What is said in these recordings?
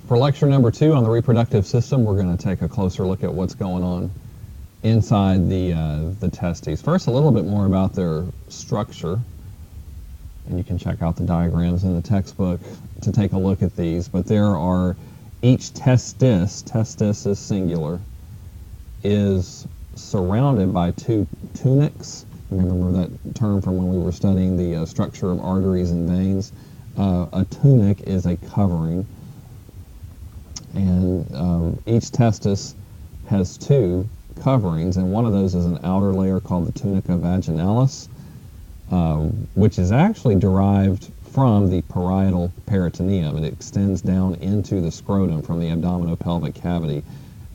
For lecture number 2 on the reproductive system, we're going to take a closer look at what's going on inside the testes. First, a little bit more about their structure, and you can check out the diagrams in the textbook to take a look at these. But there are each testis is singular, is surrounded by 2 tunics. Remember that term from when we were studying the structure of arteries and veins. A tunic is a covering, and each testis has 2 coverings, and one of those is an outer layer called the tunica vaginalis, which is actually derived from the parietal peritoneum. It extends down into the scrotum from the abdominopelvic cavity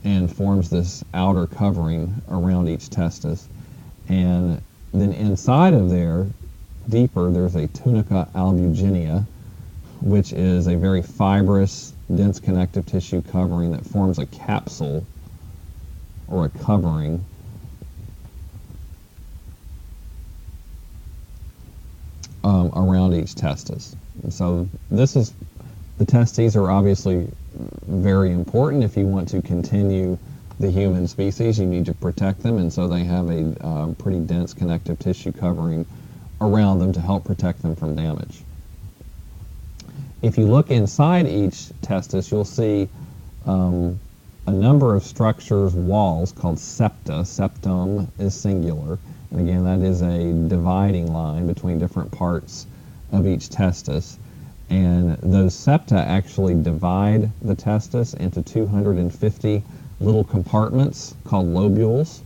and forms this outer covering around each testis. And then inside of there, deeper, there's a tunica albuginea, which is a very fibrous, dense connective tissue covering that forms a capsule or a covering around each testis. And so the testes are obviously very important. If you want to continue the human species, you need to protect them, and so they have a pretty dense connective tissue covering around them to help protect them from damage. If you look inside each testis, you'll see a number of structures, walls, called septa. Septum is singular, and again, that is a dividing line between different parts of each testis. And those septa actually divide the testis into 250 little compartments called lobules.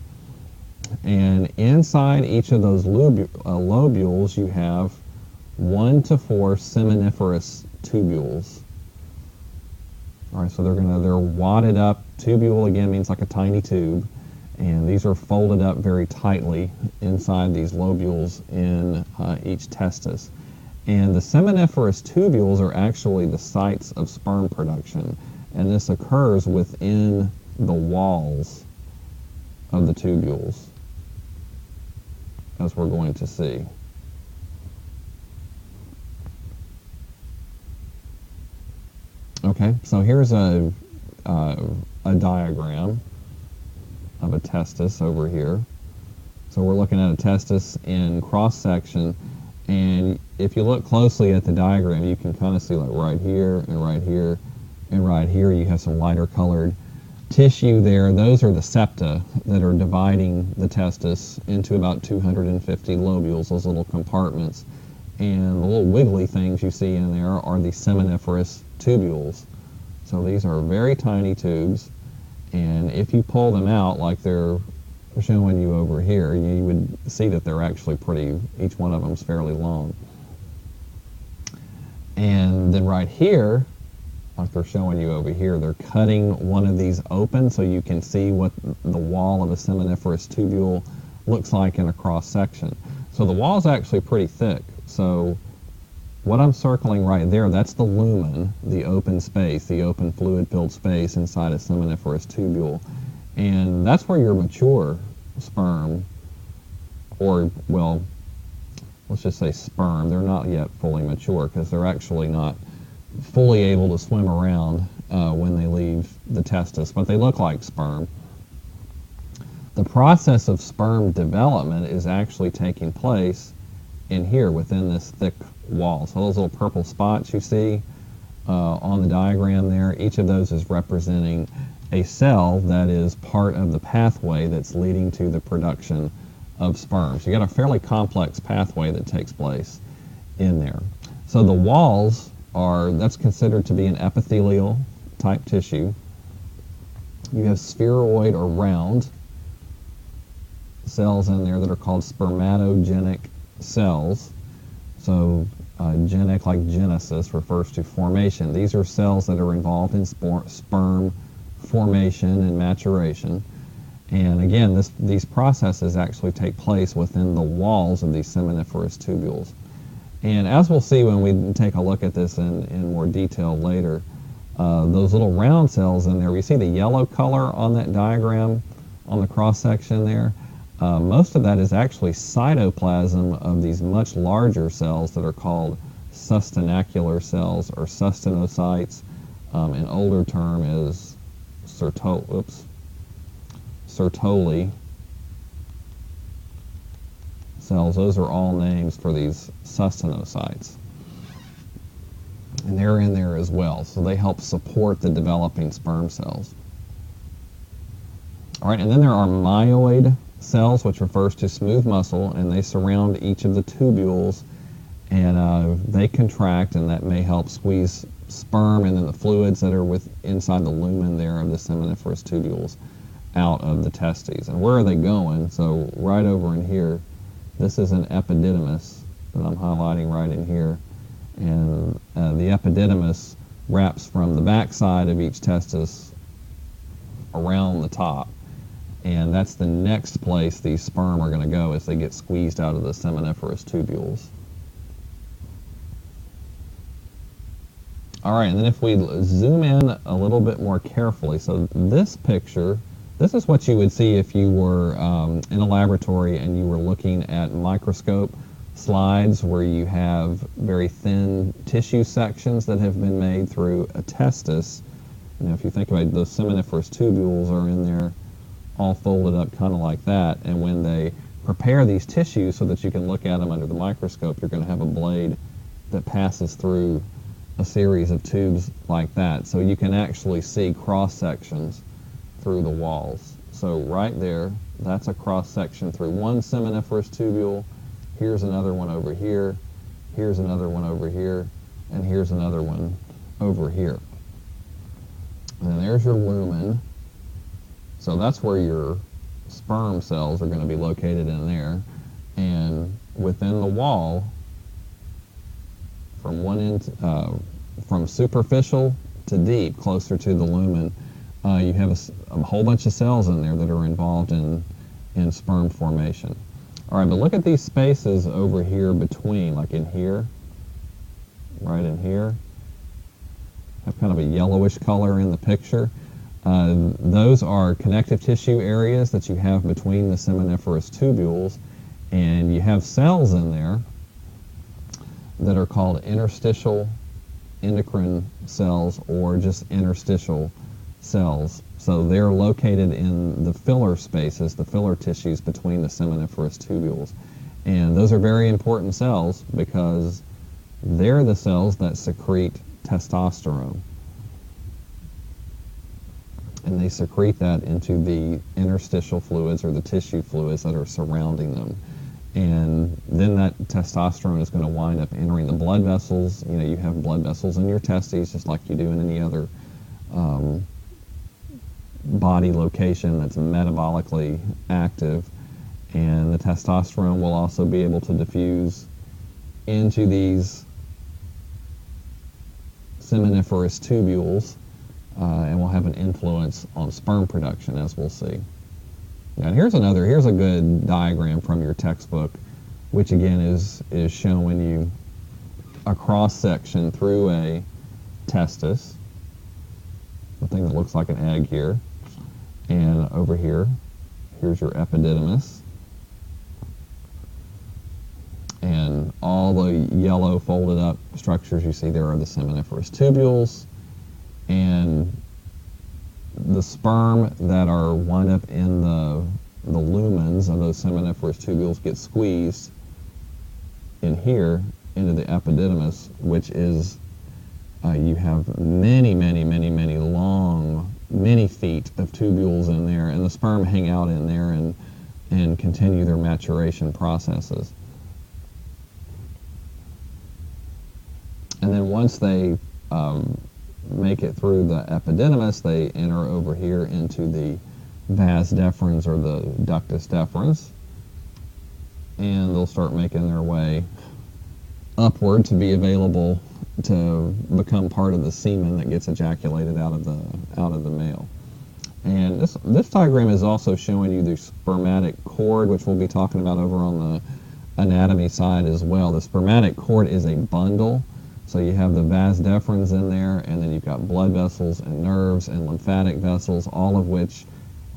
And inside each of those lobules, you have 1 to 4 seminiferous tubules. All right, so they're wadded up. Tubule again means like a tiny tube, and these are folded up very tightly inside these lobules in each testis. And the seminiferous tubules are actually the sites of sperm production, and this occurs within the walls of the tubules, as we're going to see. Okay, so here's a diagram of a testis over here. So we're looking at a testis in cross-section, and if you look closely at the diagram, you can kind of see like right here and right here and right here, you have some lighter colored tissue there. Those are the septa that are dividing the testis into about 250 lobules, those little compartments. And the little wiggly things you see in there are the seminiferous tubules. So these are very tiny tubes, and if you pull them out like they're showing you over here, you would see that they're actually each one of them is fairly long. And then right here, like they're showing you over here, they're cutting one of these open so you can see what the wall of a seminiferous tubule looks like in a cross section. So the wall is actually pretty thick. So what I'm circling right there, that's the lumen, the open space, the open fluid-filled space inside a seminiferous tubule. And that's where your mature sperm, or, well, let's just say sperm, they're not yet fully mature because they're actually not fully able to swim around when they leave the testis, but they look like sperm. The process of sperm development is actually taking place in here within this thick wall. So those little purple spots you see on the diagram there, each of those is representing a cell that is part of the pathway that's leading to the production of sperm. So you got a fairly complex pathway that takes place in there. So the walls that's considered to be an epithelial type tissue. You have spheroid or round cells in there that are called spermatogenic cells. So genic, like genesis, refers to formation. These are cells that are involved in sperm formation and maturation. And again, these processes actually take place within the walls of these seminiferous tubules. And as we'll see when we take a look at this in more detail later, those little round cells in there, you see the yellow color on that diagram on the cross section there? Most of that is actually cytoplasm of these much larger cells that are called sustanacular cells or sustanocytes. An older term is Sertoli cells. Those are all names for these sustenanocytes. And they're in there as well, so they help support the developing sperm cells. All right, and then there are myoid cells, which refers to smooth muscle, and they surround each of the tubules, and they contract, and that may help squeeze sperm and then the fluids that are inside the lumen there of the seminiferous tubules out of the testes. And where are they going? So right over in here, this is an epididymis that I'm highlighting right in here. And the epididymis wraps from the backside of each testis around the top. And that's the next place these sperm are going to go as they get squeezed out of the seminiferous tubules. All right, and then if we zoom in a little bit more carefully, so this picture, this is what you would see if you were in a laboratory and you were looking at microscope slides where you have very thin tissue sections that have been made through a testis. You know, if you think about it, those seminiferous tubules are in there all folded up kind of like that, and when they prepare these tissues so that you can look at them under the microscope, you're going to have a blade that passes through a series of tubes like that, so you can actually see cross sections through the walls. So right there, that's a cross section through one seminiferous tubule. Here's another one over here, here's another one over here, and here's another one over here. And then there's your lumen. So that's where your sperm cells are going to be located in there. And within the wall, from one end, from superficial to deep, closer to the lumen, you have a whole bunch of cells in there that are involved in sperm formation. All right, but look at these spaces over here between, like in here, right in here. Have kind of a yellowish color in the picture. Those are connective tissue areas that you have between the seminiferous tubules, and you have cells in there that are called interstitial endocrine cells or just interstitial cells. So they're located in the filler spaces, the filler tissues between the seminiferous tubules. And those are very important cells because they're the cells that secrete testosterone. And they secrete that into the interstitial fluids or the tissue fluids that are surrounding them. And then that testosterone is going to wind up entering the blood vessels. You know, you have blood vessels in your testes just like you do in any other body location that's metabolically active. And the testosterone will also be able to diffuse into these seminiferous tubules and will have an influence on sperm production, as we'll see. Now here's a good diagram from your textbook, which again is showing you a cross section through a testis, the thing that looks like an egg here, and over here, here's your epididymis, and all the yellow folded up structures you see there are the seminiferous tubules, and the sperm that are wind up in the lumens of those seminiferous tubules get squeezed in here into the epididymis, which is you have many feet of tubules in there, and the sperm hang out in there and continue their maturation processes. And then once they make it through the epididymis, they enter over here into the vas deferens or the ductus deferens, and they'll start making their way upward to be available to become part of the semen that gets ejaculated out of the male. And this diagram is also showing you the spermatic cord, which we'll be talking about over on the anatomy side as well. The spermatic cord is a bundle. So you have the vas deferens in there, and then you've got blood vessels and nerves and lymphatic vessels, all of which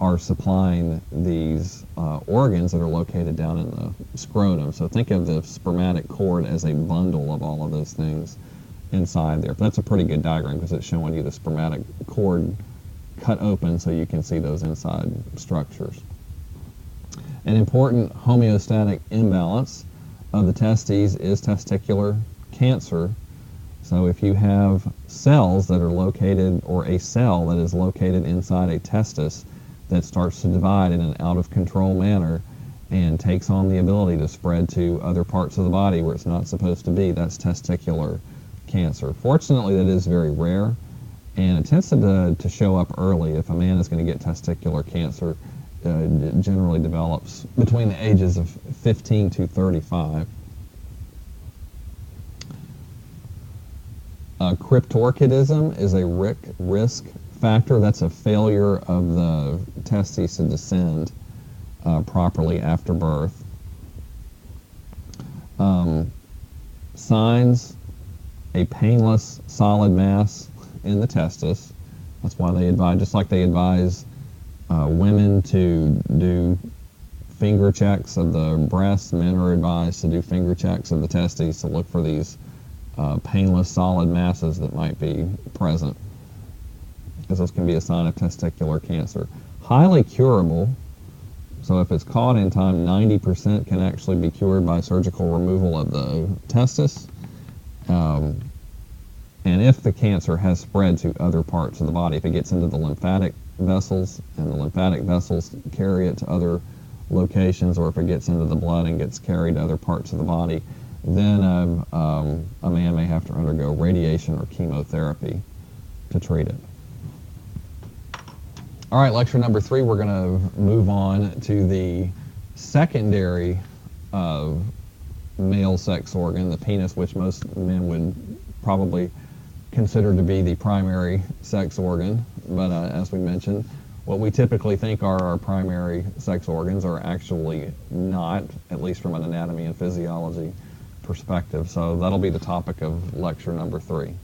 are supplying these organs that are located down in the scrotum. So think of the spermatic cord as a bundle of all of those things inside there. But that's a pretty good diagram because it's showing you the spermatic cord cut open so you can see those inside structures. An important homeostatic imbalance of the testes is testicular cancer. So if you have cells that are located, or a cell that is located inside a testis that starts to divide in an out of control manner and takes on the ability to spread to other parts of the body where it's not supposed to be, that's testicular cancer. Fortunately, that is very rare, and it tends to show up early. If a man is going to get testicular cancer, it generally develops between the ages of 15 to 35. Cryptorchidism is a risk factor. That's a failure of the testes to descend properly after birth. Signs: a painless solid mass in the testis. That's why they advise, just like they advise women to do finger checks of the breasts, men are advised to do finger checks of the testes to look for these painless solid masses that might be present, because this can be a sign of testicular cancer. Highly curable, so if it's caught in time, 90% can actually be cured by surgical removal of the testis. And if the cancer has spread to other parts of the body, if it gets into the lymphatic vessels and the lymphatic vessels carry it to other locations, or if it gets into the blood and gets carried to other parts of the body, then a man may have to undergo radiation or chemotherapy to treat it. All right, lecture number 3, we're going to move on to the secondary male sex organ, the penis, which most men would probably consider to be the primary sex organ. But as we mentioned, what we typically think are our primary sex organs are actually not, at least from an anatomy and physiology perspective. So that'll be the topic of lecture number 3.